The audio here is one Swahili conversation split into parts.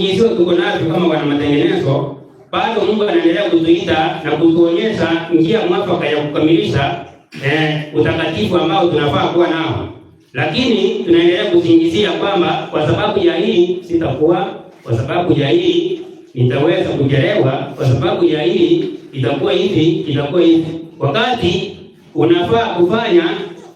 hizo tuko nazo kama wana matengenezo, bado Mungu anaendelea kutuita na kutuonyesha njia mwafaka ya kukamilisha utakatifu ambao tunafaa kuwa nao. Lakini tunaendelea kuzingizia kwamba kwa sababu ya hii sitakuwa, kwa sababu ya hii nitaweza kuchelewa, kwa sababu ya hii itakuwa hivi. Wakati unafaa kufanya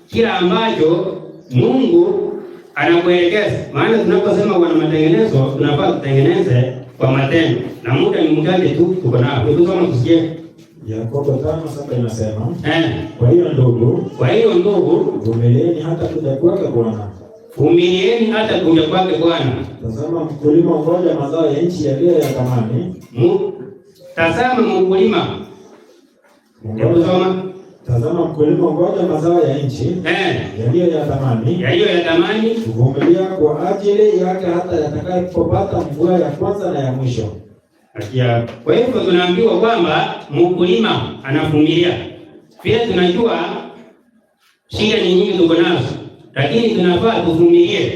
kila ambacho Mungu anakuelekeza. Maana tunaposema wana matengenezo, tunafaa kutengeneze kwa matendo. Na muda ni mchache tu tuko nao. Tusome tusikie. Yakobo 5:7 inasema, kwa hiyo ndugu, vumilieni hata kuja kwake Bwana. Vumilieni hata kuja kwake Bwana. Tazama mkulima ngoja mazao ya nchi yaliyo ya thamani. Tazama mkulima. Tazama mkulima ngoja mazao ya nchi yaliyo ya thamani. Kuvumilia kwa ajili yake hata yatakapopata mvua ya kwanza na ya mwisho. Kwa hivyo tunaambiwa kwamba mkulima anavumilia. Pia tunajua shida ni nyingi tuko nazo, lakini tunafaa tuvumilie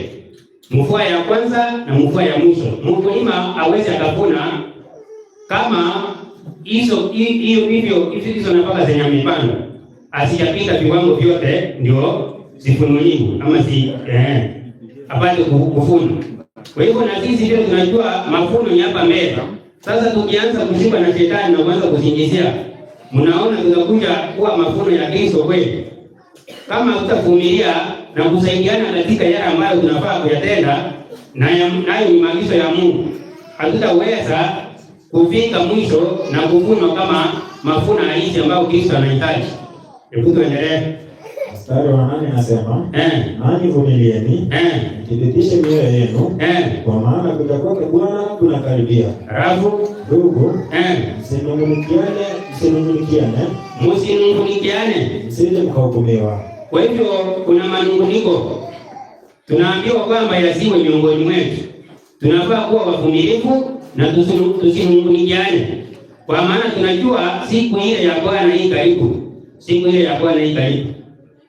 mvua ya kwanza na mvua ya mwisho. Mkulima hawezi akavuna kama hizo nafaka zenye mipanda asijapita viwango vyote ndio zifunuliwe ama apate kuvuna. Kwa hivyo na sisi ndio tunajua mavuno ni hapa mbele. Sasa tukianza kushindwa na shetani na kuanza kusingizia, mnaona tutakuja kuwa mavuno ya Kristo kweli? Kama tutavumilia na kusaidiana katika yale ambayo tunafaa kuyatenda, nayo ni maagizo ya Mungu, hatutaweza kufika mwisho na kuvuna kama mavuno halisi ambayo Kristo anahitaji. Hebu tuendelee. Mstari wa 8 nasema, nanyi vumilieni, mthibitishe mioyo yenu, kwa maana kuja kwake Bwana kunakaribia. Alafu ndugu, msinungunikiane, msije mkahukumiwa. Kwa hivyo kuna manunguniko. Tunaambiwa kwamba yasiwe miongoni mwetu. Tunafaa kuwa wavumilivu na tusinungunikiane. Kwa maana tunajua siku ile ya Bwana hii karibu.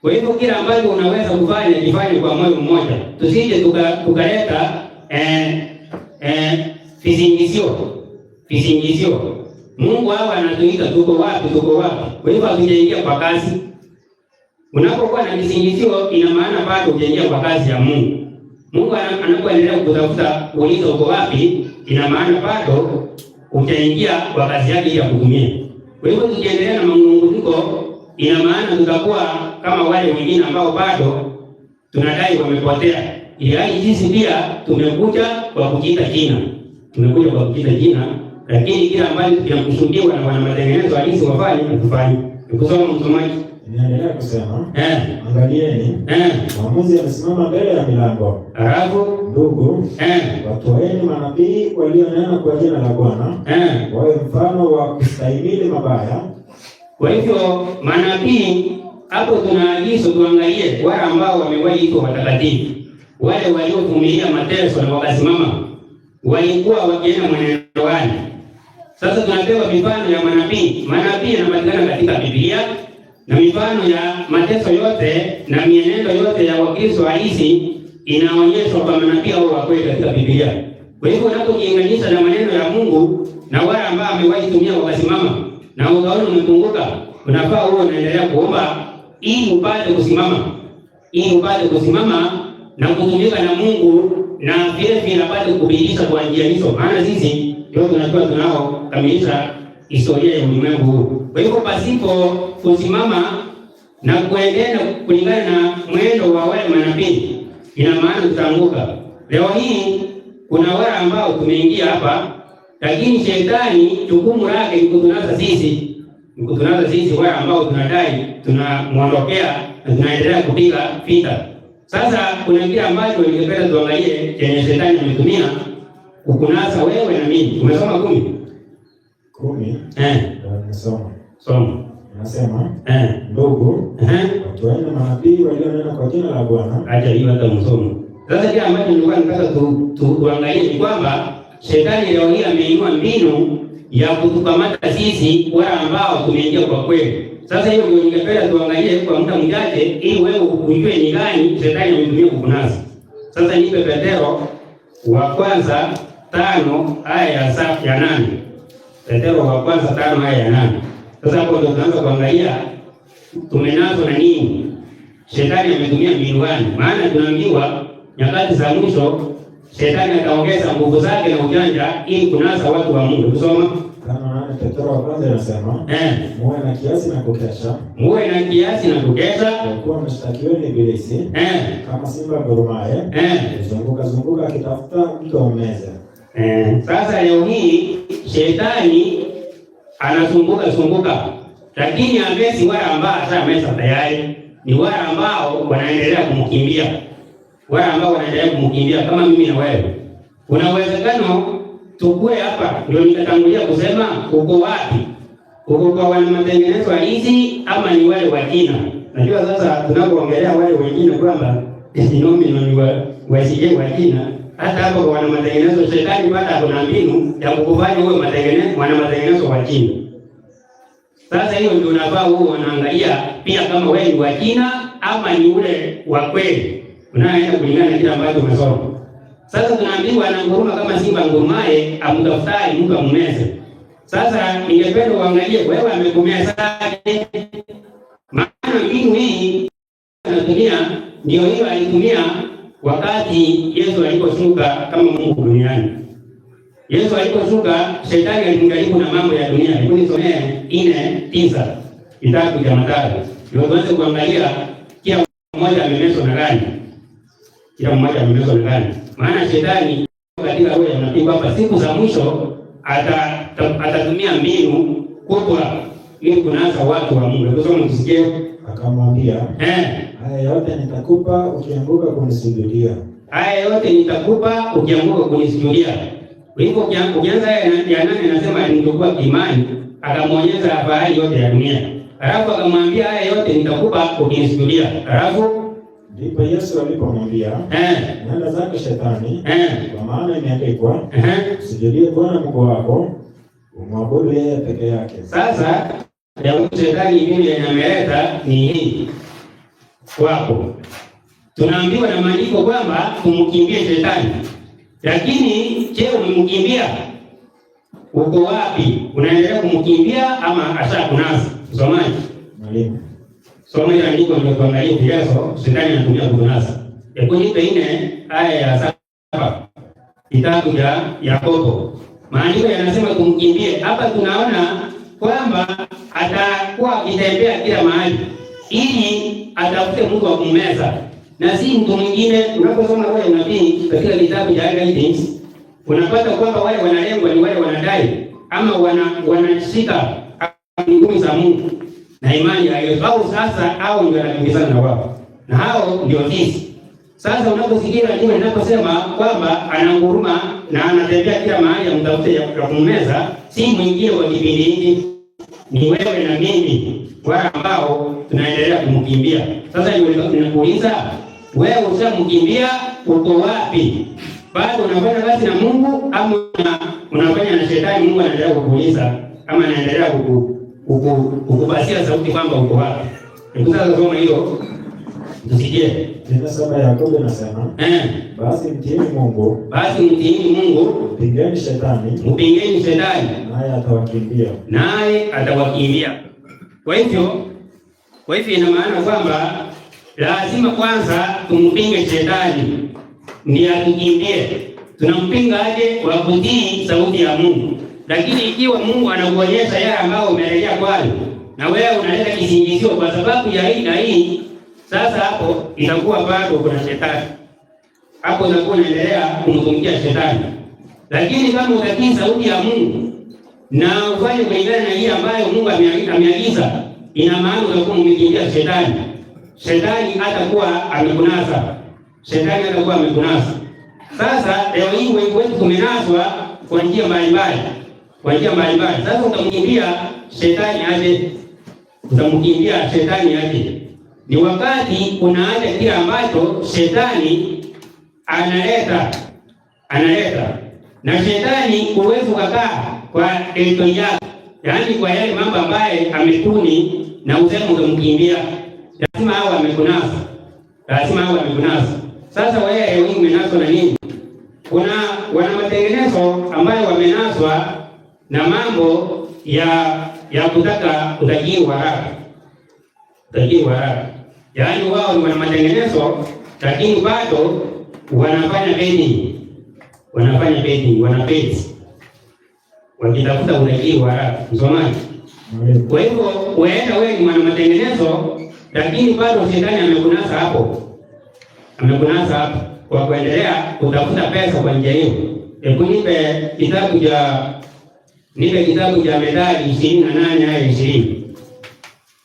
Kwa hivyo kila ambacho unaweza kufanya kifanye kwa moyo mmoja. Tusije tukaleta visingizio. Mungu hawa anatuita tuko wapi? Kwa hivyo hatujaingia kwa kazi. Unapokuwa na visingizio ina maana bado hujaingia kwa kazi ya Mungu. Mungu anapoendelea kutafuta kuuliza uko wapi, ina maana bado hujaingia kwa kazi yake ya kuhudumia. Kwa hivyo tukiendelea na manunguniko, ina maana tutakuwa kama wale wengine ambao bado tunadai wamepotea. Ili sisi pia tumekuja kwa kujiita jina. Lakini kila ambacho tunakusudiwa na wana matengenezo halisi wafanye kufanya. Ukisoma msomaji inaendelea kusema, angalieni, mwamuzi amesimama mbele ya milango. Alafu ndugu, watoeni manabii walionena kwa jina la Bwana, wawe mfano wa kustahimili mabaya. Kwa hivyo manabii hapo tunaagizo tuangalie wale ambao wamewahi itwa watakatifu, wale waliovumilia mateso na wakasimama, walikuwa wakienda mwenendo gani? Sasa tunapewa mifano ya manabii. Manabii yanapatikana katika Biblia, na mifano ya mateso yote na mienendo yote ya Wakristo halisi inaonyeshwa kwa manabii au wa kweli katika Biblia. Kwa hivyo unapojiunganisha na maneno ya Mungu na wale ambao wamewahi tumia wakasimama na ukaona umepunguka, unafaa huo unaendelea kuomba ili upate kusimama na kutumika na Mungu, na vile apate kukubidiisha kwa njia hizo. Maana sisi ndio tunao kamilisha historia ya ulimwengu huu. Kwa hivyo pasipo kusimama na kuendelea kulingana na mwendo wa wale manabii, ina maana tutaanguka. Leo hii kuna wale ambao tumeingia hapa, lakini shetani jukumu lake ni kutunaza sisi wale ambao tunadai tunamuondokea na tunaendelea kupiga vita. Sasa kuna kile ambacho ningependa tuangalie chenye shetani ametumia kukunasa wewe na mimi. Umesoma 10? Soma. Nasema, ndugu, watoeni manabii walionena kwa jina la Bwana. Acha hiyo hata msomo. Sasa kile ambacho nilikuwa nataka tuangalie ni kwamba shetani leo hii ameinua mbinu ya kutukamata sisi wale ambao tumeingia kwa kweli. Sasa hiyo ndio ningependa tuangalie kwa muda mchache ili wewe ujue ni gani shetani ametumia kukunasa. Sasa nipe Petero wa kwanza 5 aya ya 8. Petro wa kwanza 5 aya ya 8. Sasa hapo ndio tunaanza kuangalia tumenaswa na nini? Shetani ametumia mbinu gani? Maana tunaambiwa nyakati za mwisho Shetani ataongeza nguvu zake na ujanja ili kunasa watu wa Mungu. Tusoma kama Petro wa kwanza anasema, muwe na kiasi na kukesha. Muwe na kiasi na kukesha. Kwa kuwa mshtakiwa ni ibilisi. Kama simba ngurumaye. Zunguka akitafuta mtu ammeze. Sasa leo hii Shetani anazunguka. Lakini amesi wale ambao ashamesa tayari ni wale ambao wanaendelea kumkimbia. Wale ambao wanaendelea kumkimbia kama mimi na wewe. Kuna uwezekano tukue hapa, ndio nikatangulia kusema uko wapi? Uko kwa wana matengenezo hizi ama ni wale wa China? Najua sasa tunapoongelea wale wengine kwamba nomino ni wasije wa China, hata hapo kwa wana matengenezo Shetani bado kuna mbinu ya kukufanya uwe wana matengenezo wa China. Sasa hiyo ndio unafaa uwe unaangalia pia kama wewe ni wa China ama ni ule wa kweli. Unaenda kulingana na kile ambacho umesoma. Sasa tunaambiwa ananguruma kama simba ngurumaye, amtafutari mtu ammeze. Sasa ningependa uangalie wewe amekumeza. Maana mbinu hii anatumia ndio hiyo alitumia wakati Yesu aliposhuka kama Mungu duniani. Yesu aliposhuka, Shetani alimjaribu na mambo ya dunia. Hebu nisomee 4:9 kitabu cha Mathayo. Ndio tuanze kuangalia kila mmoja amemezwa na gani? Kila mmoja amemezwa na gani? Maana Shetani katika roho ya nabii kwamba siku za mwisho atatumia mbinu kubwa ili kunasa watu wa Mungu. Tusome tusikie. Akamwambia, haya yote nitakupa ukianguka kunisujudia. Haya yote nitakupa ukianguka kunisujudia. Hivyo ukianza ya 8 anasema nitakupa imani, akamwonyesha habari yote ya dunia. Alafu akamwambia haya yote nitakupa ukinisujudia. Alafu ndipo Yesu alipomwambia, nenda zako Shetani, kwa maana imeandikwa, usijudie Bwana Mungu wako, umwabudu yeye peke yake. Sasa ya Shetani mimi ameleta ni hii wako. Tunaambiwa na maandiko kwamba tumkimbie Shetani. Lakini je, umemkimbia? Uko wapi? Unaendelea kumkimbia ama ashakunasa? Somaji. Mwalimu. Soma ile andiko ndio tuangalie kiaso Shetani anatumia kunasa. Hebu nipe 4 aya ya 7. Kitabu cha Yakobo. Maandiko yanasema kumkimbie. Hapa tunaona kwamba atakuwa akitembea kila mahali ili atafute mtu wa kummeza. Na si mtu mwingine. Unaposoma roho ya nabii katika kitabu cha Galatians, unapata kwamba wale wanalengwa ni wale wanadai ama wanashika amri za Mungu na imani ya Yesu. Au sasa hao ndio wanakimbizana na wao. Na hao ndio sisi. Sasa unaposikia ndio ninaposema kwamba ananguruma na anatembea kila mahali amtafute ya kummeza, si mwingine wa kipindi hiki, ni wewe na mimi wale ambao tunaendelea kumkimbia. Sasa ninakuuliza, wewe ushamkimbia, uko wapi? Bado unafanya kazi na Mungu ama unafanya na Shetani? Mungu anaendelea kukuuliza ama anaendelea kukupatia sauti kwamba uko wapi? Hebu sasa soma hiyo tusikie. Tena saba Yakobo anasema, basi mtiini Mungu. Basi mtiini Mungu. Mpingeni Shetani. Mpingeni Shetani. Naye atawakimbia. Naye atawakimbia. Kwa hivyo ina maana kwamba lazima kwanza tumpinge Shetani ndiye atukimbie. Tunampinga aje? Kwa kutii sauti ya Mungu. Lakini ikiwa Mungu anakuonyesha yale ambayo umerejea kwake na wewe unaleta kisingizio kwa sababu ya hii na hii, sasa hapo itakuwa bado kuna Shetani. Hapo unakuwa unaendelea kumtumikia Shetani. Lakini kama utatii sauti ya Mungu na ufanye kulingana na hii ambayo Mungu ameagiza, ina maana utakuwa umemkimbia Shetani. Shetani atakuwa amekunasa. Shetani atakuwa amekunasa. Sasa leo hii wengi wetu tumenaswa kwa njia mbalimbali. Sasa utamkimbia Shetani aje? Utamkimbia Shetani aje? Ni wakati unaacha kile ambacho Shetani analeta. Na Shetani huwezi kukaa kwa desturi yake. Yaani kwa yale mambo ambaye ametuni na useme utamkimbia. Lazima hao amekunasa. Sasa wewe umenaswa na nini? Kuna wana matengenezo ambayo wamenaswa na mambo ya kutaka utajiri wa haraka. Utajiri wa haraka. Yaani wao ni wana matengenezo lakini bado wanafanya betting. Wanafanya betting, wanabeti. Wakitafuta utajiri wa haraka. Msomaji. Kwa hivyo wewe ni mwana matengenezo lakini bado shetani amekunasa hapo. Amekunasa hapo kwa kuendelea kutafuta pesa kwa njia hiyo. Hebu nipe kitabu cha Methali 28 aya 20.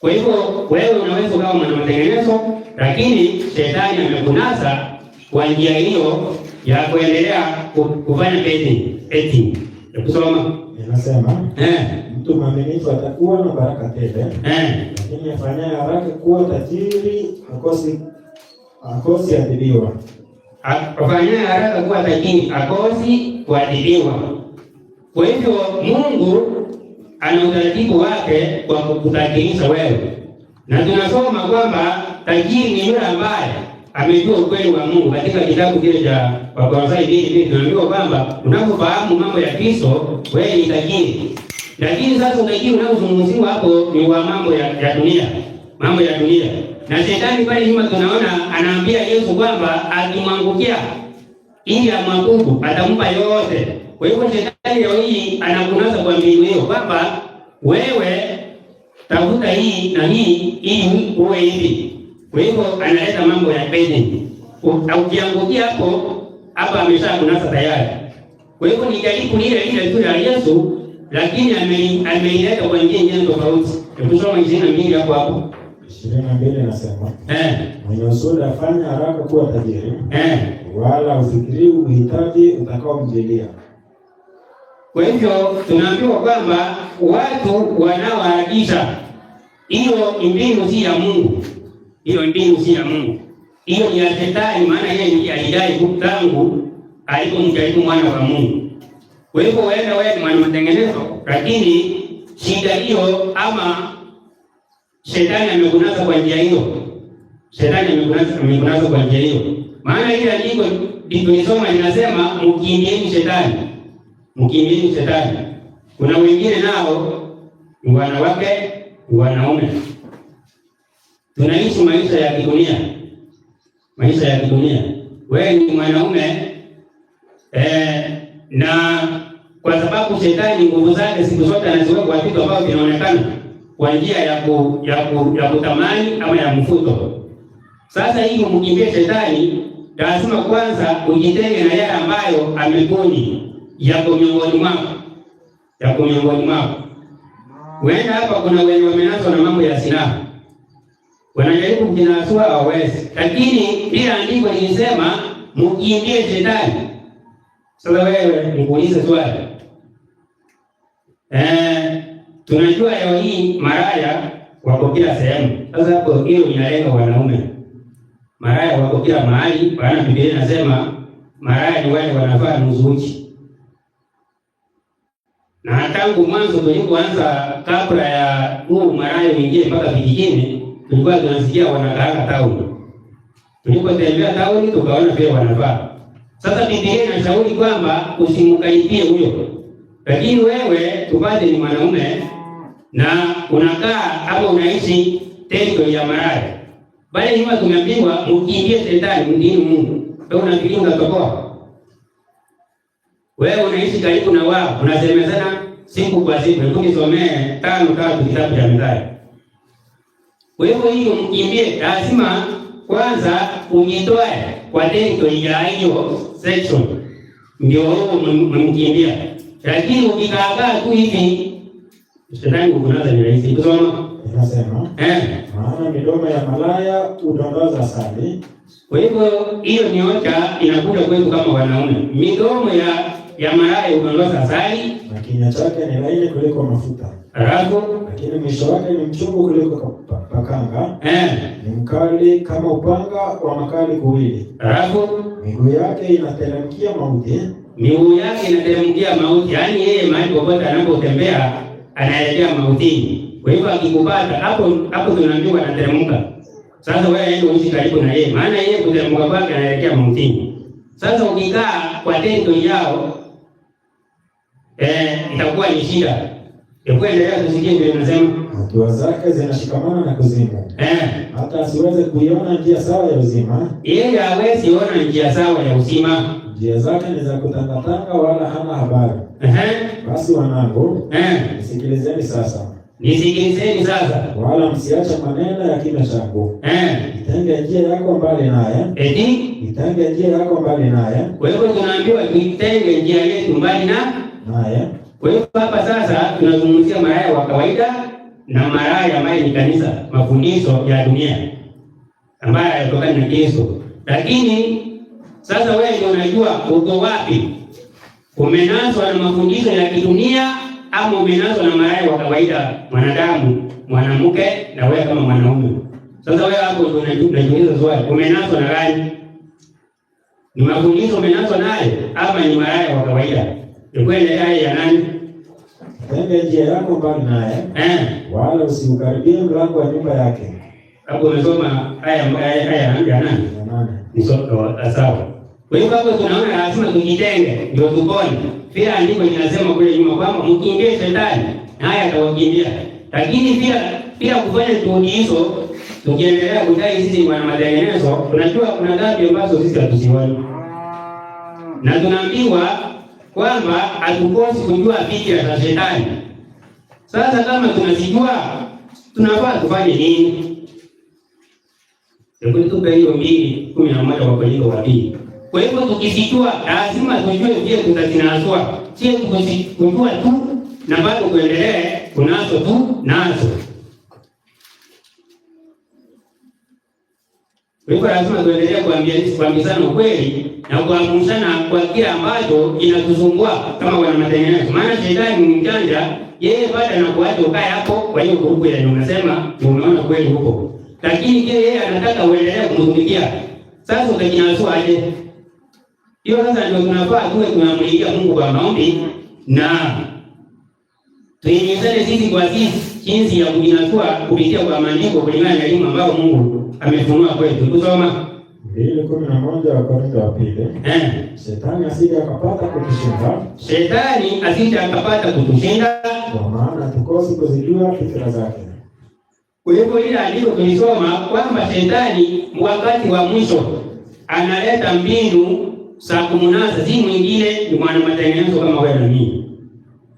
Kwa hivyo wewe unaweza kuwa mwana matengenezo lakini shetani amekunasa kwa njia hiyo ya kuendelea kufanya betting. Kusoma inasema mtu mwaminifu atakuwa na baraka tele, lakini afanyaye haraka kuwa tajiri akosi adhibiwa. Afanyaye haraka kuwa tajiri akosi kuadhibiwa. Kwa hivyo Mungu ana utaratibu wake kwa kukutajirisha wewe, na tunasoma kwamba tajiri ni yule ambaye amejua ukweli wa Mungu. Katika kitabu kile cha Wakolosai 2:2 tunaambiwa kwamba unapofahamu mambo ya Kristo wewe ni tajiri. Lakini sasa utajiri unaozungumziwa hapo ni wa mambo ya dunia, mambo ya dunia. Na shetani pale nyuma tunaona anaambia Yesu kwamba akimwangukia ili amwabudu atampa yote. Kwa hivyo shetani leo hii anakunasa kwa mbinu hiyo kwamba wewe tafuta hii na hii ili uwe hivi. Kwa hivyo analeta mambo ya betting. Ukiangukia hapo hapa ameshakunasa tayari. Kwa hivyo ni jaribu ile tu ya Yesu lakini ameileta kwa njia tofauti. Tusome 22 hapo. 22 nasema mwenye usudi afanye haraka kuwa tajiri, wala ufikiri uhitaji utakaomjilia. Kwa hivyo tunaambiwa kwamba watu wanaoharakisha, hiyo mbinu si ya Mungu. Hiyo mbinu si ya Mungu. Hiyo ni ya shetani, maana yeye ndiye alidai tangu alipomjaribu mwana wa Mungu. Kwa hivyo wewe ni mwana matengenezo lakini shida hiyo ama shetani amekunasa kwa njia hiyo. Shetani amekunasa kwa njia hiyo. Maana ile andiko tulisoma linasema mkimbieni shetani. Mkimbieni shetani. Kuna wengine nao ni wanawake, wanaume. Tunaishi maisha ya kidunia. Maisha ya kidunia. Wewe ni mwanaume na kwa sababu shetani nguvu zake siku zote anaziweka kwa vitu ambavyo vinaonekana kwa njia ya kutamani ama ya mfuto. Sasa hivi mkimbie shetani, lazima kwanza ujitenge na yale ambayo ameponi yako miongoni mwako. Yako miongoni mwako. Wenda hapa kuna wenye wamenaswa na mambo ya silaha. Wanajaribu kujinasua hawawezi. Lakini bila andiko lilisema mkimbie shetani. Sasa wewe nikuulize swali. Tunajua leo hii maraya wako kila sehemu. Sasa hapo hiyo inalenga wanaume. Maraya wako kila mahali, maana Biblia inasema maraya ni wale wanavaa nusu uchi. Na tangu mwanzo tulipoanza kabla ya huu maraya mwingine mpaka vijijini, tulikuwa tunasikia wanakaanga tauni. Tulipotembea tauni tukaona pia wanavaa. Sasa Biblia inashauri kwamba usimkaribie huyo. Lakini wewe tupate ni mwanaume na unakaa ama unaishi tendo ya maraya. Bali nyuma tumeambiwa mkimbie shetani mdini Mungu. Wewe unafikiri utatoboa? Wewe unaishi karibu na wao, unasemezana siku kwa siku. Tukisomee 5:3 kitabu cha Methali. Kwa hivyo hiyo mkimbie, lazima kwanza ujitoe kwa tendo ya hiyo section. Ndio mkimbia. Lakini ukikaa tu hivi shetani ukunaza ni rahisi. Kusoma inasema maana midomo ya malaya utangaza asali. Kwa hivyo hiyo ni hoja inakuja kwetu kama wanaume. Midomo ya malaya utangaza asali, na kinywa chake ni laini kuliko mafuta. Lakini mwisho wake ni mchungu kuliko pakanga. Ni mkali kama upanga wa makali kuwili. Miguu yake inateremkia mauti. Miguu yake inateremkia mauti. Yaani yeye mahali popote anapotembea anaelekea mautini. Kwa hivyo akikupata hapo tunaambiwa anateremka. Sasa wewe ndio uishi karibu na yeye. Maana yeye kuteremka kwake anaelekea mautini. Sasa ukikaa kwa tendo yao itakuwa ni shida. Endelea tusikie vile nasema. Hatua zake zinashikamana na kuzimu. Hata asiweze kuiona njia sawa ya uzima. Yeye hawezi ona njia sawa ya uzima. Njia zake ni za kutangatanga wala hana habari. Basi wanangu, nisikilizeni sasa. Nisikilizeni sasa. Wala msiache maneno ya kinywa changu. Itenge njia yako mbali naye. Itenge njia yako mbali naye. Kwa hivyo tunaambiwa tuitenge njia yetu mbali naye. Kwa hivyo hapa sasa tunazungumzia maraya wa kawaida na maraya ambaye ni kanisa, mafundisho ya dunia ambayo yanatokana na Kristo. Lakini sasa wewe ndio unajua uko wapi? Umenaswa na mafundisho ya kidunia ama umenaswa na maraya wa kawaida, mwanadamu, mwanamke na wewe kama mwanaume? Sasa wewe hapo ndio unajiuliza swali, umenaswa na gani? Ni mafundisho umenaswa naye ama ni maraya wa kawaida? Ni kweli haya ya nani? Tenge njia yako mbali naye. Wala usiukaribie mlango wa nyumba yake. Hapo unasoma haya ya nani? Ni sawa. Kwa hiyo hapo tunaona lazima tujitenge ndio tupone. Pia andiko linasema kule nyuma kwamba mkimbie shetani naye atawakimbia. Lakini pia kufanya juhudi hizo tukiendelea kudai sisi wana matengenezo, tunajua kuna dhambi ambazo sisi hatuzioni. Na tunaambiwa kwamba hatukosi kujua fikra za shetani. Sasa kama tunazijua, tunafaa tufanye nini? Hebu tupe hiyo 2:11 kwa Korintho wa pili. Kwa hivyo tukizijua, lazima tujue vile tutazinaswa. Sio kujua tu na bado kuendelee kunazo tu nazo. Kwa hivyo lazima tuendelee kuambizana ukweli na kuamshana kwa kile ambacho kinatusumbua kama wana matengenezo. Maana shetani ni mjanja, yeye baada na kuacha ukae hapo kwa hiyo grupu ile unasema umeona kweli huko. Lakini kile yeye anataka uendelee kumtumikia. Sasa utajinasua aje? Hiyo sasa ndio tunafaa tuwe tunamlilia Mungu kwa maombi na tuonyeshane sisi kwa sisi jinsi ya kujinasua kupitia kwa maandiko kulingana na elimu ambayo Mungu amefunua kwetu. Tusoma 2:11 wa Korintho wa pili. Shetani asije akapata kutushinda. Shetani asije akapata kutushinda. Kwa maana tukosi kuzijua fikra zake. Kwa hivyo ile andiko tulisoma kwamba shetani wakati wa mwisho analeta mbinu za kumunasa, si mwingine ni mwana matengenezo kama wewe na mimi.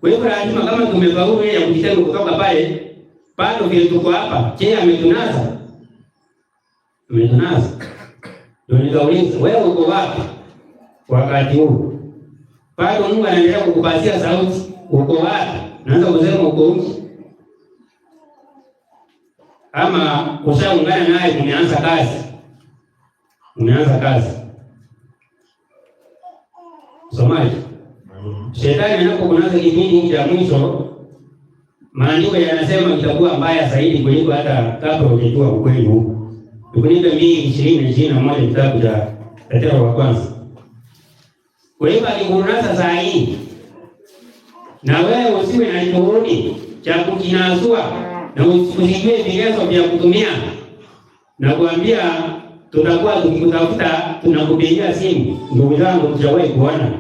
Kwa hivyo lazima kama tumefaulu ya kujitenga kutoka pale, bado vile tuko hapa, je, ametunasa? Ametunasa. Ndio nikauliza, wewe uko wapi wakati huu? Bado Mungu anaendelea kukupatia sauti, uko wapi? Naanza kusema uko uchi. Ama ushaungana naye umeanza kazi. Umeanza kazi. Somaji. Shetani anapokunaza kipindi cha mwisho, maandiko yanasema itakuwa mbaya zaidi kuliko hata kabla hujajua ukweli huu. Tukunike 2:20-21 kitabu cha Petro wa kwanza. Kwa hivyo akikunasa saa hii, na wewe usiwe na juhudi cha kujinasua na usijue vigezo vya kutumia na kuambia tutakuwa tukikutafuta tunakupigia simu. Ndugu zangu, mtawahi kuona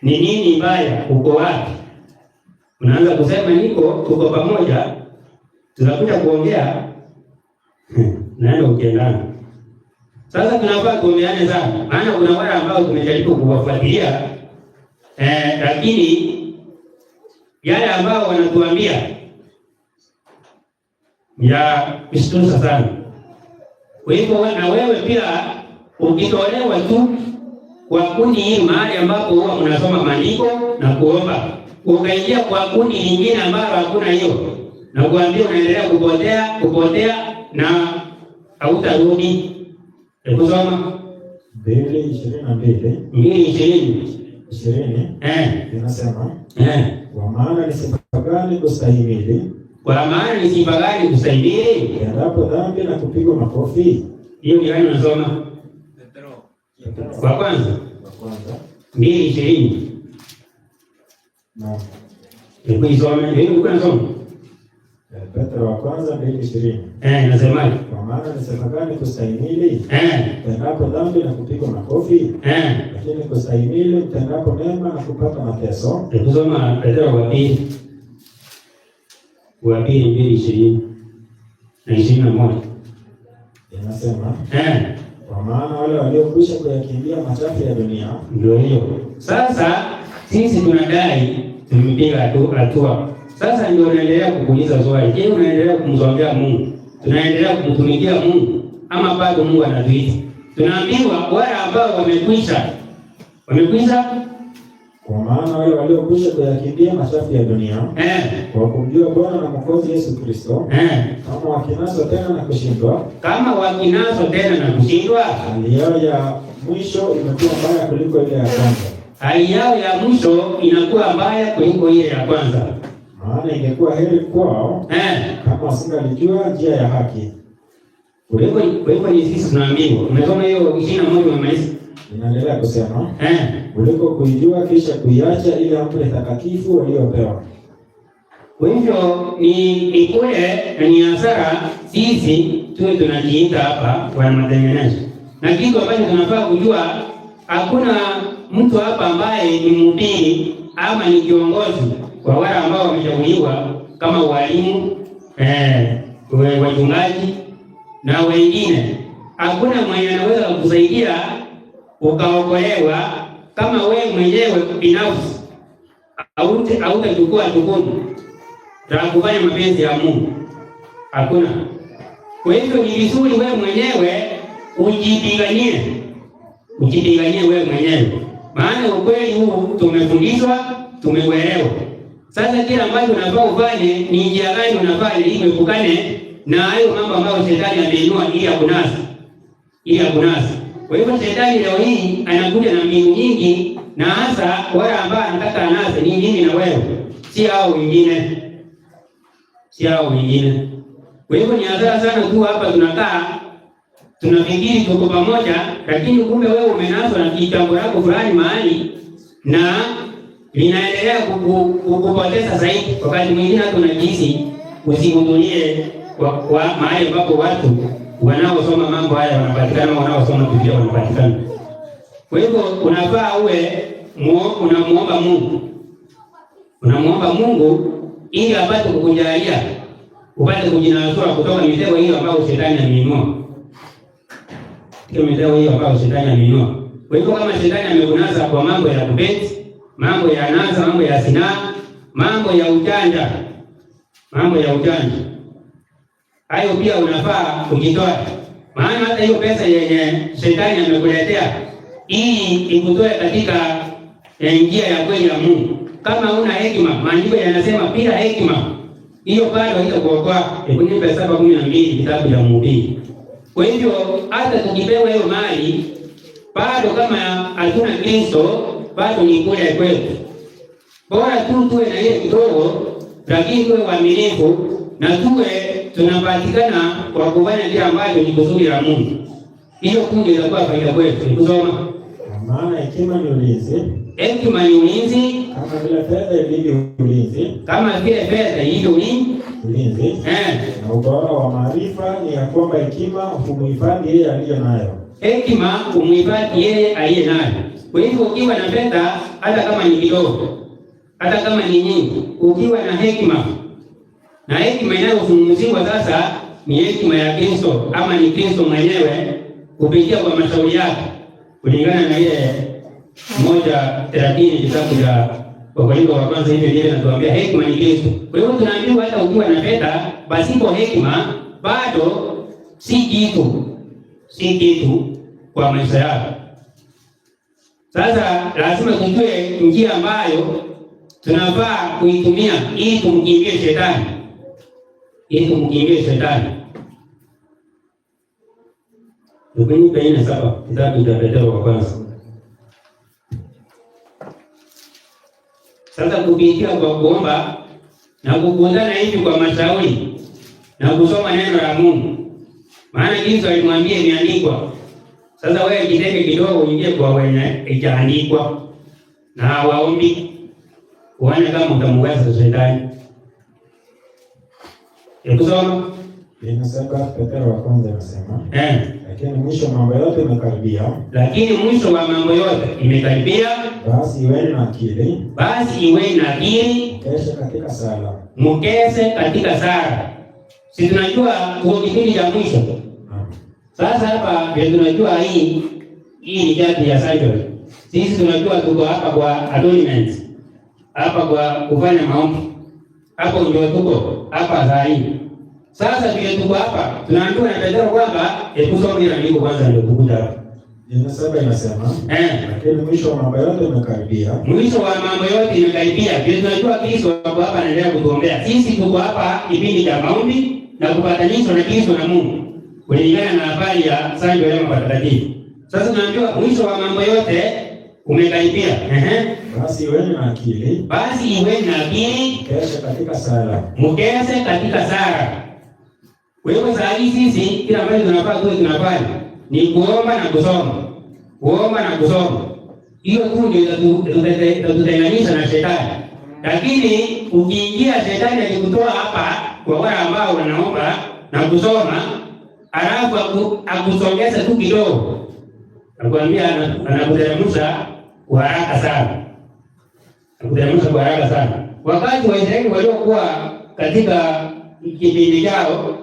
ni nini mbaya, uko wapi? Unaanza kusema niko, tuko pamoja, tunakuja kuongea naenda ukiendana. Sasa tunafaa kuombeane sana, maana kuna wale ambao tumejaribu kuwafuatilia lakini yale ambao wanatuambia ya kushtusha sana. Kwa hivyo na wewe pia ukitolewa tu kwa kundi hili mahali ambapo huwa mnasoma maandiko na kuomba, ukaingia kwa kundi lingine ambalo hakuna hiyo, na kuambia unaendelea kupotea na hautarudi. Kusoma 2:20 inasema kwa maana ni sifa gani kustahimili? Kwa maana ni sifa gani kustahimili? Endapo dhambi na kupigwa makofi. Hiyo ni gani unasoma? Kwa kwanza 2:20. Hebu isome. Hebu unasoma. Petro wa kwanza 2:20. Inasemaje? Kwa maana ni sifa gani kustahimili mtendapo dhambi na kupigwa makofi? Lakini kustahimili mtendapo mema na kupata mateso. Tusoma Petro wa pili 2:20 na 21. Inasema kwa maana wale waliokwisha kuyakimbia machafu ya dunia. Ndio hiyo. Sasa sisi tunadai tumepiga hatua. Sasa ndio unaendelea kukuuliza swali. Je, unaendelea kumzongea Mungu? Tunaendelea kumtumikia Mungu ama bado Mungu anatuita? Tunaambiwa wale ambao wamekwisha kwa maana wale waliokwisha kuyakimbia machafu ya dunia kwa kumjua Bwana na Mwokozi Yesu Kristo, kama wakinaswa tena na kushindwa, hali yao ya mwisho imekuwa mbaya kuliko ile ya kwanza. Hali yao ya mwisho inakuwa mbaya kuliko ile ya kwanza. Maana ingekuwa heri kwao kama wasingalijua njia ya haki. Kwa hivyo ni sisi tunaambiwa. Umesoma hiyo 21 umemaliza? Inaendelea kusema kuliko kuijua kisha kuiacha ile amri takatifu waliopewa. Kwa hivyo ni kule ni hasara sisi tuwe tunajiita hapa kwa matengenezo. Na kitu ambacho tunafaa kujua, hakuna mtu hapa ambaye ni mhubiri ama ni kiongozi kwa wale ambao wamechaguliwa kama walimu, wachungaji na wengine. Hakuna mwenye anaweza kukusaidia ukaokolewa kama wewe mwenyewe binafsi hautachukua jukumu la kufanya mapenzi ya Mungu. Hakuna. Kwa hivyo ni vizuri wewe mwenyewe ujipiganie wewe mwenyewe. Maana ukweli huu tumefundishwa, tumeuelewa. Sasa kila ambacho unafaa ufanye ni njia gani unafanya ili uepukane na hayo mambo ambayo shetani ameinua ili akunasa. Kwa hivyo shetani leo hii anakuja na mbinu nyingi, na hasa wale ambao anataka anase ni mimi na wewe, si hao wengine. Kwa hivyo ni hasara sana tu hapa tunakaa tunafikiri tuko pamoja, lakini kumbe wewe umenaswa na kitambo yako fulani mahali na linaendelea kukupoteza zaidi. Wakati mwingine hata unajihisi usihudhurie kwa mahali ambapo watu wanaosoma mambo haya wanapatikana, wanaosoma Biblia wanapatikana. Kwa hivyo unafaa uwe unamuomba Mungu ili apate kukujalia upate kujinasua kutoka mitego hiyo ambayo shetani ameinua. Kwa hivyo kama shetani amekunasa kwa mambo ya kubeti, mambo ya anasa, mambo ya sinaa, mambo ya ujanja, hayo pia unafaa kujitoa. Maana hata hiyo pesa yenye shetani amekuletea ili ikutoe katika njia ya kweli ya Mungu, kama una hekima, maandiko yanasema bila hekima hiyo bado haitakuokoa. Kwenye 7:12 kitabu cha Mhubiri. Kwa hivyo hata tukipewa hiyo mali bado kama hatuna Kristo bado ni kule kwetu. Bora tu tuwe na ile kidogo, lakini tuwe waaminifu na tuwe tunapatikana kwa kufanya kile ambacho ni kusudi la Mungu. Hiyo kunde itakuwa faida kwetu. Kusoma. Maana hekima ni ulinzi. Hekima ni ulinzi. Kama vile fedha ilivyo ulinzi. Ulinzi. Na ubora wa maarifa ni ya kwamba hekima humhifadhi yeye aliye nayo. Hekima humhifadhi yeye aliye nayo. Kwa hivyo ukiwa na fedha, hata kama ni kidogo, hata kama ni nyingi, ukiwa na hekima, na hekima inayozungumziwa sasa ni hekima ya Kristo, ama ni Kristo mwenyewe kupitia kwa mashauri yake, kulingana na ile 1:30 kitabu cha Wakorintho wa kwanza hivi ndio inatuambia hekima ni Kristo. Kwa hivyo tunaambiwa hata ukiwa na fedha, pasipo hekima bado si kitu kwa maisha yako. Sasa lazima tujue njia ambayo tunafaa kuitumia ili tumkimbie shetani. Luka 7 kitabu cha Petro wa kwanza. Sasa kupitia kwa kuomba na kukutana hivi kwa mashauri na kusoma neno la Mungu. Maana Yesu alimwambia imeandikwa. Sasa wewe kitenge kidogo uingie kwa wenye ijaandikwa na waombi uone kama utamweza shetani. Kusoma inasema Petro wa kwanza anasema lakini mwisho wa mambo yote umekaribia. Lakini mwisho wa mambo yote imekaribia. Basi iweni na akili. Basi iweni na akili. Mkeshe katika sala. Mkeshe katika sala. Sisi tunajua kwa kipindi cha mwisho. Sasa hapa ndio tunajua hii ni jadi ya Saturday. Sisi tunajua tuko hapa kwa adornment. Hapa kwa kufanya maombi. Hapo ndio tuko hapa saa hii. Sasa vile tuko hapa tunaambiwa na Petro kwamba kusoma ile andiko kwanza ndio tukuja hapa. Inasema lakini mwisho wa mambo yote umekaribia. Mwisho wa mambo yote imekaribia. Vile tunajua Kristo hapo hapa anaendelea kutuombea. Sisi tuko hapa kipindi cha maombi na kupatanishwa na Kristo na Mungu. Kulingana na habari ya Sanjo ya Matakatifu. Sasa tunaambiwa mwisho wa mambo yote umekaribia. Basi iweni na akili. Basi iweni na akili. Mkeshe katika sala. Mkeshe katika sala. Kwa hiyo saa hii sisi kila ambacho tunafanya ni kuomba na kusoma. Kuomba na kusoma. Hiyo tu ndio itatutenganisha na shetani. Lakini ukiingia shetani akikutoa hapa kwa wale ambao wanaomba na kusoma, alafu akusongeza tu kidogo. Nakwambia anakuteremsha kwa haraka sana. Anakuteremsha kwa haraka sana. Wakati Waisraeli waliokuwa katika kipindi chao,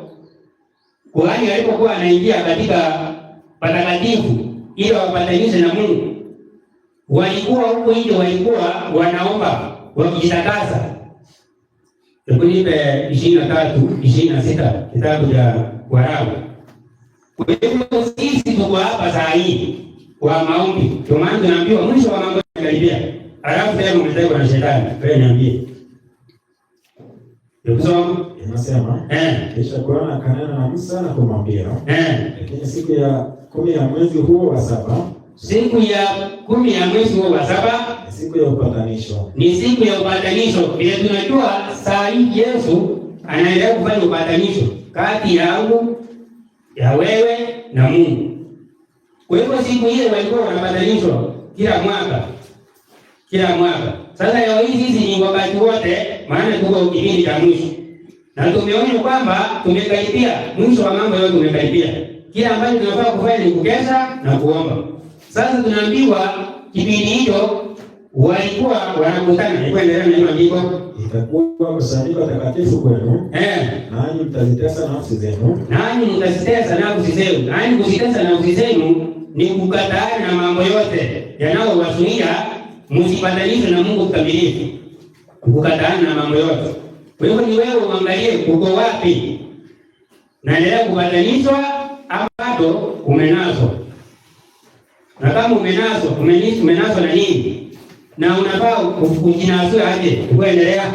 kuhani alipokuwa anaingia katika patakatifu ili wapatanishe na Mungu, walikuwa huko nje, walikuwa wanaomba wakijitakasa. Kunipe 23-26 kitabu cha Warau. Kwa hivyo sisi tuko hapa saa hii kwa maombi. Kwa maana tunaambiwa mwisho wa mambo yakaribia. Alafu tena umetegwa na shetani. Wewe niambie. Kusoma inasema kisha Bwana akanena na Musa na kumwambia lakini siku ya 10 ya mwezi huo wa 7, siku ya 10 ya mwezi huo wa 7 ni siku ya upatanisho. Ni siku ya upatanisho. Bila tunajua saa hii Yesu anaendelea kufanya upatanisho kati yangu, ya wewe na Mungu. Kwa hivyo siku ile walikuwa wanapatanishwa kila mwaka. Kila mwaka. Sasa leo hii sisi ni wakati wote, maana tuko kipindi cha mwisho. Na tumeona kwamba tumekaribia mwisho wa mambo yote tumekaribia. Kila ambacho tunafaa kufanya ni kukesha na kuomba. Sasa tunaambiwa kipindi hicho walikuwa wanakutana. Ilikuwa endelea na hiyo andiko. Itakuwa kusanyiko takatifu kwenu. Nanyi mtazitesa nafsi zenu. Nanyi mtazitesa nafsi zenu. Nanyi kuzitesa nafsi zenu ni kukataa na mambo yote yanayowazuia msipatanishe na Mungu kamilifu. Kukataa na mambo yote. Kwa hivyo ni wewe uangalie uko wapi. Naendelea kupatanishwa ama bado umenaswa. Na kama umenaswa, umenaswa na nini? Na unafaa kujinasua aje? Kuendelea.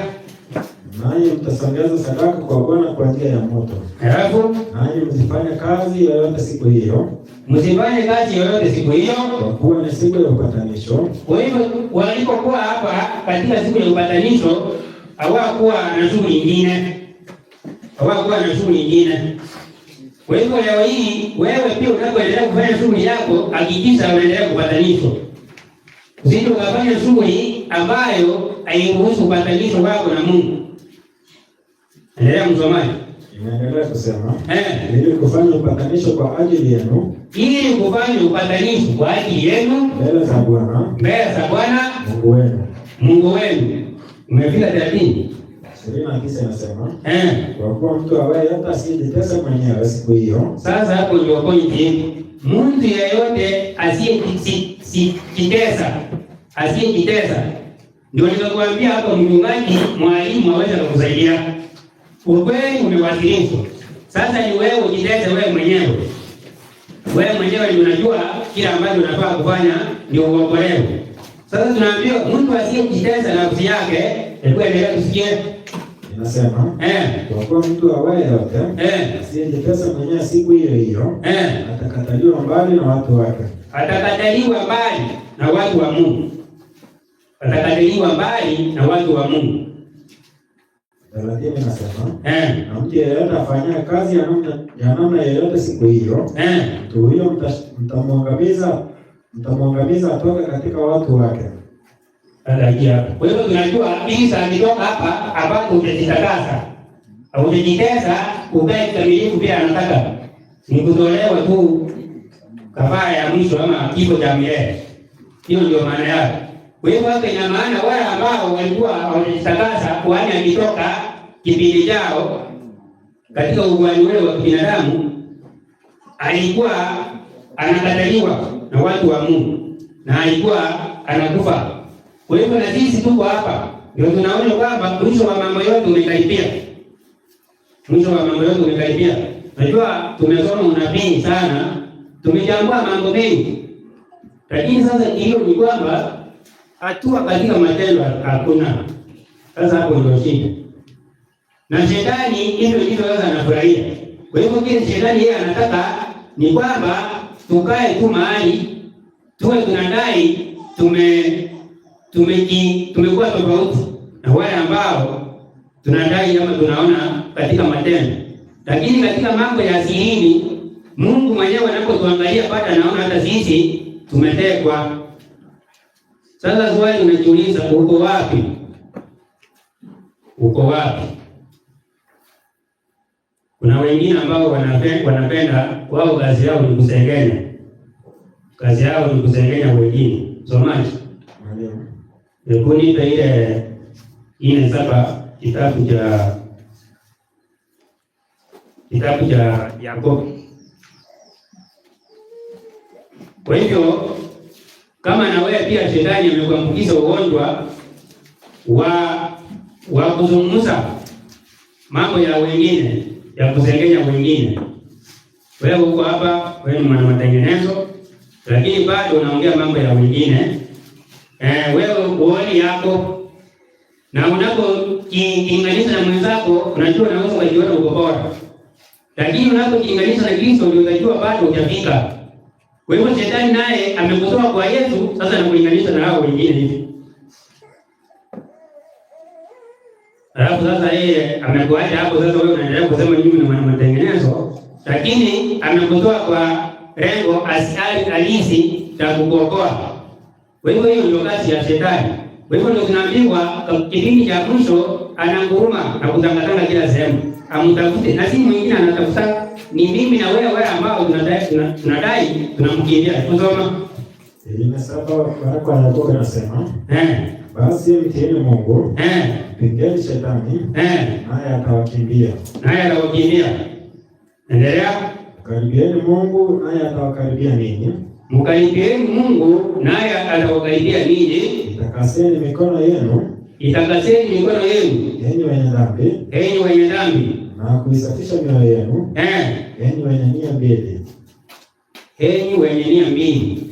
Nanyi mtasongeza sadaka kwa Bwana kwa njia ya moto. Alafu nanyi msifanye kazi yoyote siku hiyo. Msifanye kazi yoyote siku hiyo. Kwa kuwa ni siku ya upatanisho. Kwa hivyo walipokuwa hapa katika siku ya upatanisho, hawakuwa na shughuli nyingine. Hawakuwa na shughuli nyingine. Kwa hivyo leo hii wewe pia unapoendelea kufanya shughuli yako, hakikisha unaendelea kupatanishwa. Usije ukafanya shughuli ambayo hairuhusu upatanisho wako na Mungu. Endelea msomaji. Inaendelea kusema ili kufanya upatanisho kwa ajili yenu. Ili kufanya upatanisho kwa ajili yenu mbele za Bwana. Mbele za Bwana Mungu wenu. Mungu wenu. Umefika 30. 29 inasema kwa kuwa mtu awaye hata asijitesa mwenyewe siku hiyo. Sasa hapo ndio pointi. Mtu yeyote asiyejitesa. Ndio ninakwambia hapa, mchungaji, mwalimu aweza kukusaidia. Ukweli umewasilishwa. Sasa ni wewe ujitese wewe mwenyewe. Wewe mwenyewe ndio unajua kila ambacho unafaa kufanya ndio uokolewe. Sasa tunaambiwa mtu asiyejitesa nafsi yake, hebu endelea kusikia. Inasema kwa kuwa mtu awaye yote asiyejitesa mwenyewe siku hiyo hiyo atakataliwa mbali na watu wake. Atakataliwa mbali na watu wa Mungu. Atakataliwa mbali na watu wa Mungu. 30 inasema na mtu yeyote afanyia kazi ya namna yoyote siku hiyo, mtu huyo mtamwangamiza atoke katika watu wake. Kwa hivyo tunajua Isa alitoka hapa ambapo umejitakasa. Haujitesa ukae kikamilifu, pia anataka ni kutolewa tu kafara ya mwisho ama kifo cha milele. Hiyo ndio maana yake. Kwa hivyo hapa ina maana wale ambao walikuwa hawajitakasa, kwani akitoka kipindi chao katika uguani ule wa binadamu alikuwa anakataliwa na watu wa Mungu na alikuwa anakufa. Kwa hivyo na sisi tuko hapa ndio tunaona kwamba mwisho wa mambo yote umekaribia. Mwisho wa mambo yote umekaribia. Najua tumesoma unabii sana, tumechambua mambo mengi. Lakini sasa hiyo ni kwamba hatua katika matendo hakuna. Sasa hapo ndio shida. Na shetani hivyo ndivyo sasa anafurahia. Kwa hivyo kile shetani yeye anataka ni kwamba tukae tu mahali tuwe tunadai tumekuwa tofauti na wale ambao tunadai ama tunaona katika matendo. Lakini katika mambo ya asili Mungu mwenyewe anapotuangalia pata anaona hata sisi tumetekwa. Sasa swali unajiuliza, uko wapi? Uko wapi? Kuna wengine ambao wanapenda wao kazi yao ni kusengenya. Kazi yao ni kusengenya wengine. Somaji. Hebu nipe ile 7 kitabu cha Yakobo. Kwa hivyo kama na wewe pia shetani amekuambukiza ugonjwa wa kuzungumza mambo ya wengine, ya kusengenya wengine. Wewe uko hapa, wewe ni mwana matengenezo, lakini bado unaongea mambo ya wengine. Wewe uoni yako na unapojilinganisha na mwenzako unajua unaweza kujiona uko bora. Lakini unapojilinganisha na Kristo ndio unajua bado hujafika. Kwa hivyo shetani naye amekutoa kwa Yesu, sasa anakulinganisha na hao wengine hivi. Alafu sasa yeye amekuacha hapo, sasa wewe unaendelea kusema mimi ni mwana matengenezo, lakini amekutoa kwa lengo asili halisi la kukuokoa. Kwa hivyo hiyo ndio kazi ya shetani. Kwa hivyo ndio tunaambiwa kipindi cha mwisho ananguruma na kutangatanga kila sehemu. Amtafute na si mwingine anatafuta ni mimi na wewe ambao tunadai tunamkimbia. Tusoma. Elimu 7 kwa Yakobo anasema, basi mtieni Mungu, pingeni shetani, naye atawakimbia. Naye atawakimbia. Endelea. Karibieni Mungu, naye atawakaribia ninyi. Mkaribieni Mungu, naye atawakaribia ninyi. Itakaseni mikono yenu. Itakaseni mikono yenu. Enyi wenye dhambi. Enyi wenye dhambi. Na kuisafisha mioyo yenu. Enyi wenye nia mbili. Enyi wenye nia mbili.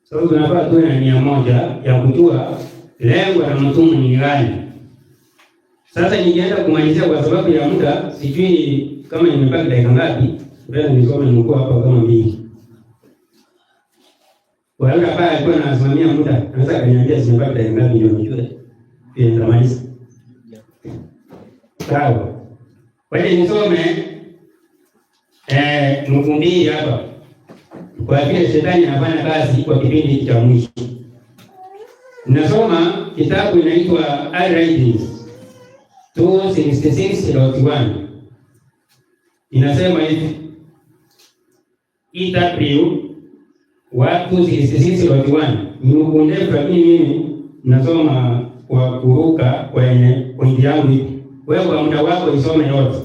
So tunafaa tuwe na nia moja ya kujua lengo la mtume ni gani. Sasa ningeenda kumalizia kwa sababu ya muda, sijui kama nimebaki dakika ngapi, ndio nisome nimekuwa hapa kama 2. Kwa hiyo hapa alikuwa anasimamia muda, anaweza kaniambia zimebaki dakika ngapi ndio nijue. Pia nitamaliza. Sawa. Kwa hiyo nisome mfumbili hapa. Kwa vile shetani anafanya kazi kwa kipindi cha mwisho. Nasoma kitabu inaitwa I-Writings 266.1. Inasema hivi. EW 266.1. Ni ndefu lakini mimi nasoma kwa kuruka kwenye pointi yangu hivi. Wewe kwa muda wako isome yote.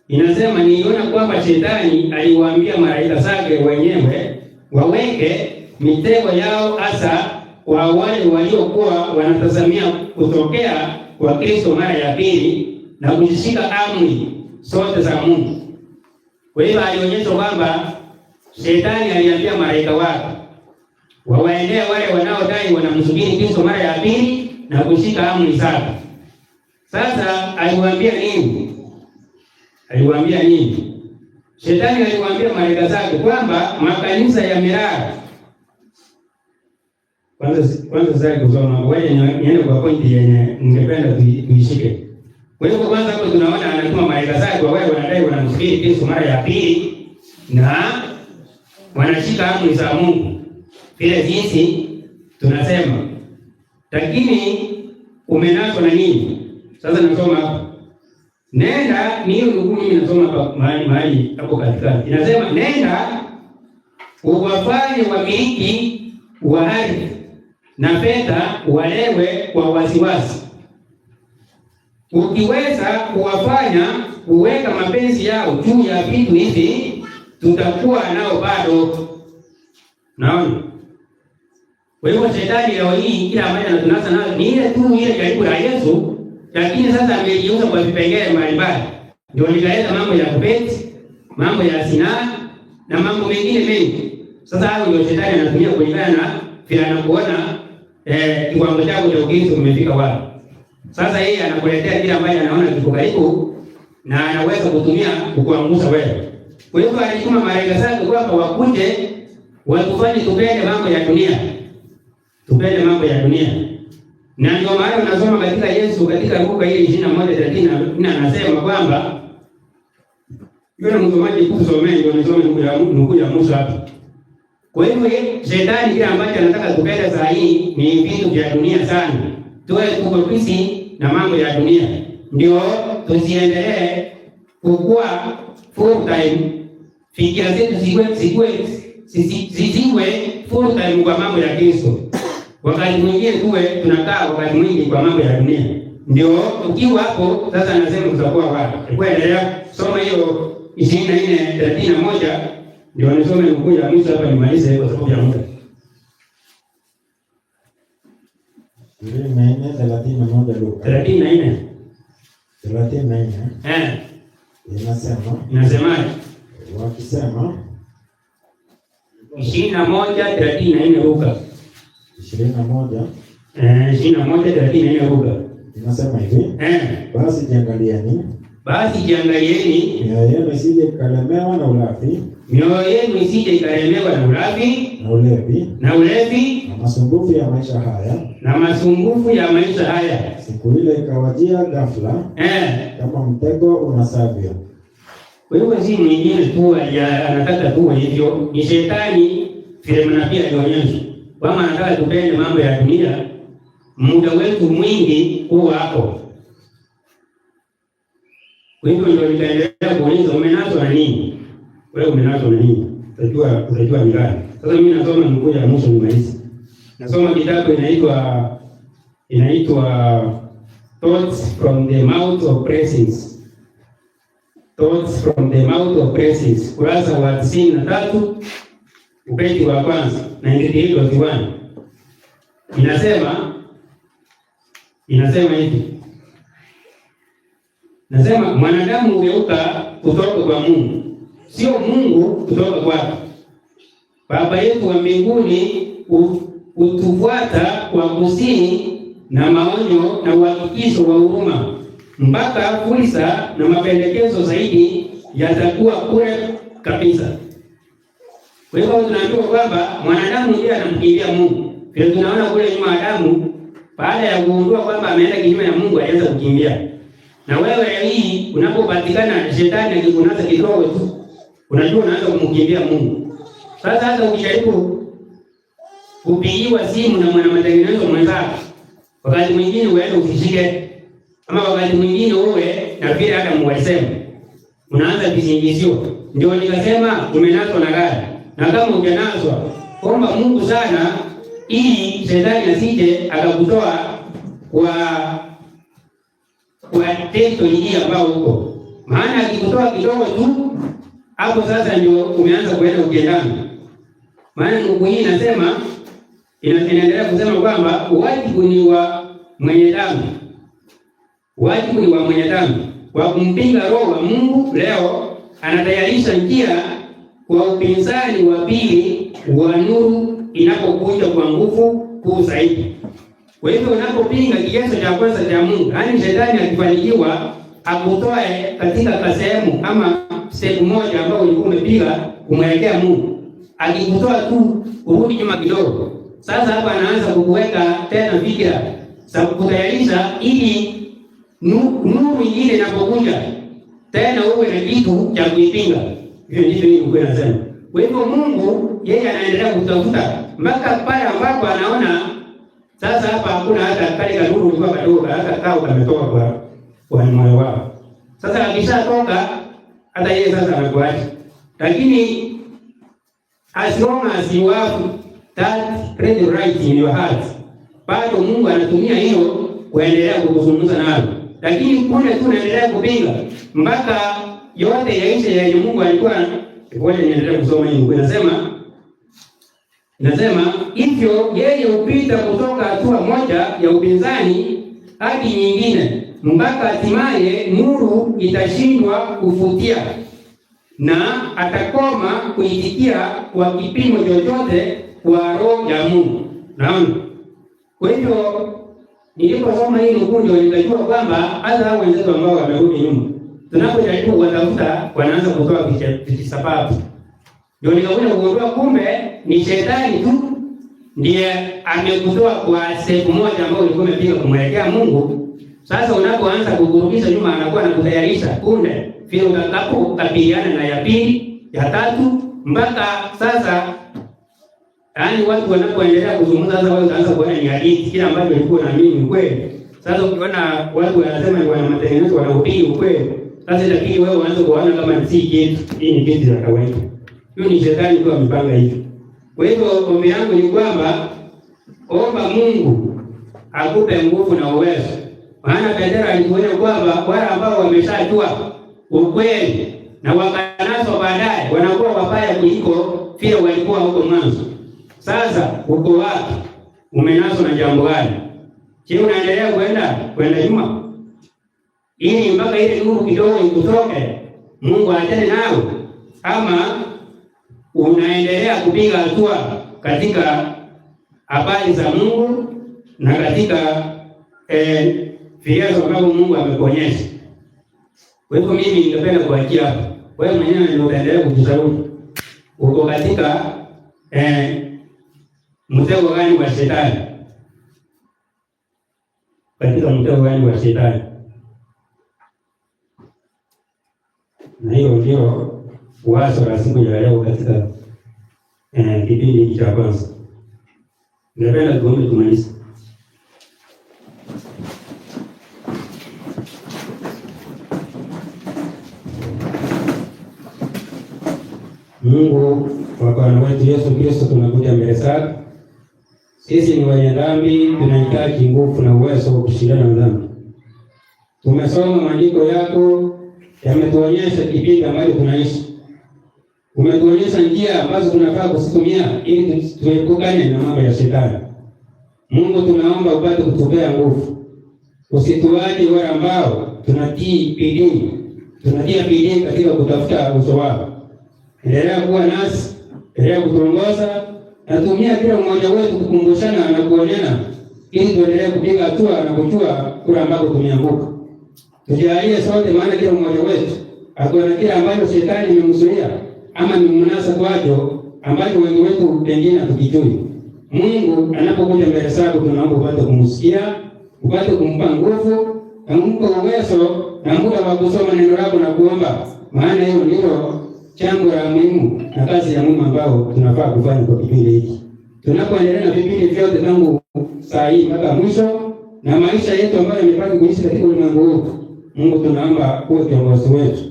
Inasema niona kwamba shetani aliwaambia malaika zake wenyewe waweke mitego yao hasa kwa wale waliokuwa wanatazamia kutokea kwa Kristo mara ya pili na kuzishika amri zote za Mungu. Kwa hiyo alionyesha kwamba shetani aliambia malaika wake wawaendee wale wanaodai wanamsubiri Kristo mara ya pili na kushika amri zake. Sasa aliwaambia nini? Aliwaambia nini? Shetani aliwaambia malaika zake kwamba makanisa ya Mirara. Kwanza sasa kusoma wewe niende kwa pointi yenye ningependa tuishike. Kwa hiyo kwanza hapo tunaona anatuma malaika zake kwa wale wanadai wanamsubiri Kristo mara ya pili na wanashika amri za Mungu. Vile jinsi tunasema. Lakini umenaswa na nini? Sasa nasoma hapa. Nenda ni hiyo ndugu, mimi nasoma hapa mahali hapo katikati. Inasema nenda uwafanye wamiliki wa ardhi na fedha walewe kwa wasiwasi. Ukiweza kuwafanya kuweka mapenzi yao juu ya vitu hivi, tutakuwa nao bado. Naona kwa hivyo shetani leo hii kila mmoja anatunasa nayo ni ile tu ile karibu na Yesu, lakini sasa amejeuza kwa vipengele mbalimbali. Ndio nikaleta mambo ya kubeti, mambo ya zinaa na mambo mengine mengi. Sasa hayo ndio shetani anatumia kulingana na vile anakuona kiwango chako cha Ukristo kimefika wapi. Sasa yeye anakuletea kile ambacho anaona kiko karibu na anaweza kutumia kukuangusha wewe. Kwa hivyo alituma malaika zake kwamba wakuje watufanye tupende mambo ya dunia. Tupende mambo ya dunia. Na ndio maana unasoma katika Yesu katika Luka ile 21:30 anasema kwamba yule msomaji kusomea ndio nisome nukuu ya Musa hapa. Kwa hivyo shetani kile ambacho anataka tupende saa hii ni vitu vya dunia sana. Tuwe kukopisi na mambo ya dunia. Ndio tusiendelee kukua full time. Fikira zetu zisiwe full time kwa mambo ya Kristo. Wakati mwingine tuwe tunakaa wakati mwingi kwa mambo ya dunia. Ndio ukiwa hapo sasa anasema utakuwa wapi? Kuendelea soma hiyo 24:31 ndio nisome nukuu ya Musa hapa nimalize kwa sababu ya muda. 24:31 Luka. 34. Inasema wakisema 21:34 Luka. 21:34 Luka. Inasema hivi. Basi jiangalieni. Mioyo yenu isije ikalemewa na ulafi. Na ulevi. Na masumbufu ya maisha haya. Siku ile ikawajia ghafla. Kama mtego unasavyo. Kwa hiyo si mwingine tu anataka tu hivyo. Ni shetani vile mnabii alionyesha. Kama anataka tupende mambo ya dunia, muda wetu mwingi huwa hapo. Kwa hivyo ndio nitaendelea kuuliza umenaswa na nini? Wewe umenaswa na nini? Utajua ni gani. Sasa mimi nasoma nukuu ya Musa nimalize. Nasoma kitabu inaitwa Thoughts from the Mouth of Blessings. Thoughts from the Mouth of Blessings. Kurasa wa 93 ubeti wa kwanza 98:1. Inasema hivi. Nasema mwanadamu hugeuka kutoka kwa Mungu, sio Mungu kutoka kwake. Baba yetu wa mbinguni utufuata kwa kusii na maonyo na uhakikisho wa huruma, mpaka fursa na mapendekezo zaidi yatakuwa kule kabisa. Kwa hivyo tunaambiwa kwamba mwanadamu ndiye anamkimbia Mungu. Vile tunaona kule nyuma Adamu, baada ya kuundua kwamba ameenda kinyume na Mungu, alianza kukimbia. Na wewe hii unapopatikana shetani akikunasa kidogo tu, unajua unaanza kumkimbia Mungu. Sasa hata ukijaribu kupigiwa simu na mwana matengenezo mwenzako, wakati mwingine uende usishike, ama wakati mwingine uwe na vile hata mwasema, unaanza kisingizio. Ndio nikasema umenaswa na gari. Na kama ujanaswa, omba Mungu sana ili shetani asije akakutoa kwa tendo hili ambao huko. Maana akikutoa kidogo tu, hapo sasa ndio umeanza kuenda ukendana. Maana ndugu hii inasema inaendelea kusema kwamba wajibu ni wa mwenye dhambi. Wajibu ni wa mwenye dhambi. Kwa kumpinga roho wa Mungu leo anatayarisha njia kwa upinzani wa pili wa nuru inapokuja kwa nguvu kuu zaidi. Kwa hivyo unapopinga kigezo cha kwanza cha Mungu, yani shetani akifanikiwa akutoe katika sehemu ama step moja ambayo ulikuwa umepiga kumwelekea Mungu, akikutoa tu urudi nyuma kidogo. Sasa hapa anaanza kukuweka tena fikra za kukutayarisha ili nuru nyingine inapokuja tena uwe na kitu cha kuipinga. Hiyo ndivyo Mungu anasema. Kwa hivyo Mungu yeye anaendelea kutafuta mpaka pale ambapo anaona Sasa hapa hakuna hata kale kanuru ulikuwa kadogo, hata kao kametoka kwa moyo wao. Sasa akishatoka hata yeye sasa anakuacha. Lakini as long as you have that red right in your heart, bado Mungu anatumia hilo kuendelea kukuzungumza nalo. Lakini kule tu unaendelea kupinga mpaka yote yaishe ya Mungu alikuwa ngoja niendelee kusoma hii. Inasema hivyo yeye hupita kutoka hatua moja ya upinzani hadi nyingine mpaka hatimaye nuru itashindwa kufutia na atakoma kuitikia kwa kipimo chochote kwa roho ya Mungu. Naona. Kwa hivyo niliposoma hii ndio nikajua kwamba hata hao wenzetu ambao wamerudi nyuma, tunapojaribu kuwatafuta wanaanza kutoa vijisababu. Ndio nikakuja kugundua kumbe ni shetani tu ndiye amekutoa kwa step moja ambayo ulikuwa umepiga kumwelekea Mungu. Sasa unapoanza kugurudisha nyuma, anakuwa anakutayarisha kunde vile utakapokabiliana na ya pili, ya tatu, mpaka sasa yaani watu wanapoendelea kuzungumza sasa wao wanaanza kuona ni hadithi kila ambacho walikuwa naamini kweli. Sasa ukiona watu wanasema ni wana matengenezo wanahubiri ukweli, sasa lakini wewe unaanza kuona kama si kitu, hii ni kitu cha kawaida. Hiyo ni shetani tu amepanga hivyo. Kwa hivyo ombi yangu ni kwamba omba Mungu akupe nguvu na uwezo. Maana Petro alituonya kwamba wale ambao wameshajua ukweli na wakanaswa baadaye wanakuwa wabaya kuliko vile walikuwa huko mwanzo. Sasa uko wapi? Umenaswa na jambo gani? Je, unaendelea kwenda nyuma ili mpaka ile nuru kidogo ikutoke Mungu aachane nawe, ama unaendelea kupiga hatua katika habari za Mungu na katika vigezo ambavyo Mungu amekuonyesha? Kwa hivyo mimi ningependa kuachia hapa. Wewe mwenyewe ndio utaendelea kujishauri. Uko katika mtego gani wa shetani? Katika mtego gani wa shetani? Na hiyo ndio wazo la siku ya leo katika kipindi cha kwanza. Ningependa tuombe tumalize. Mungu kwa Bwana wetu Yesu Kristo, tunakuja mbele zako. Sisi ni wenye dhambi, tunahitaji nguvu na uwezo wa kushindana na dhambi. Tumesoma maandiko yako, yametuonyesha kipindi ambacho tunaishi. Umetuonyesha njia ambazo tunafaa kuzitumia ili tuepukane na mambo ya shetani. Mungu, tunaomba upate kutupea nguvu. Usituache wale ambao tunatia bidii katika kutafuta uso wako. Endelea kuwa nasi, endelea kutuongoza, na tumia kila mmoja wetu kukumbushana na kuonyana ili tuendelee kupiga hatua na kujua kule ambako tumeanguka. Tujalie sote, maana kila mmoja wetu akona kile ambacho shetani imemzuia ama ni mnasa kwacho ambacho wengi wetu pengine hatukijui. Mungu anapokuja mbele zako, tunaomba upate kumsikia, upate kumpa nguvu na kumpa uwezo na muda wa kusoma neno lako na kuomba, maana hiyo ndilo jambo la muhimu na kazi ya Mungu ambao tunafaa kufanya kwa kipindi hiki. Tunapoendelea na vipindi vyote tangu saa hii mpaka mwisho na maisha yetu ambayo yamepata kuishi katika ulimwengu huu, Mungu tunaomba uwe kiongozi wetu.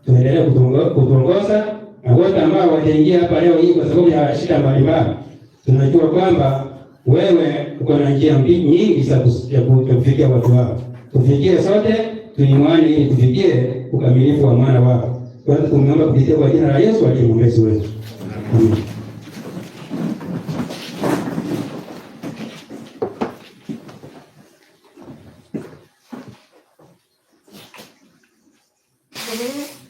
Tuendelee kutuongoza, na wote ambao wataingia hapa leo hii kwa sababu ya shida mbalimbali, tunajua kwamba wewe uko na njia nyingi za kufikia watu wao. Tufikie sote, tuimane ili tufikie ukamilifu wa mwana wako. Kwa hiyo tumeomba kupitia kwa jina la Yesu aliye mwombezi wetu. Amen.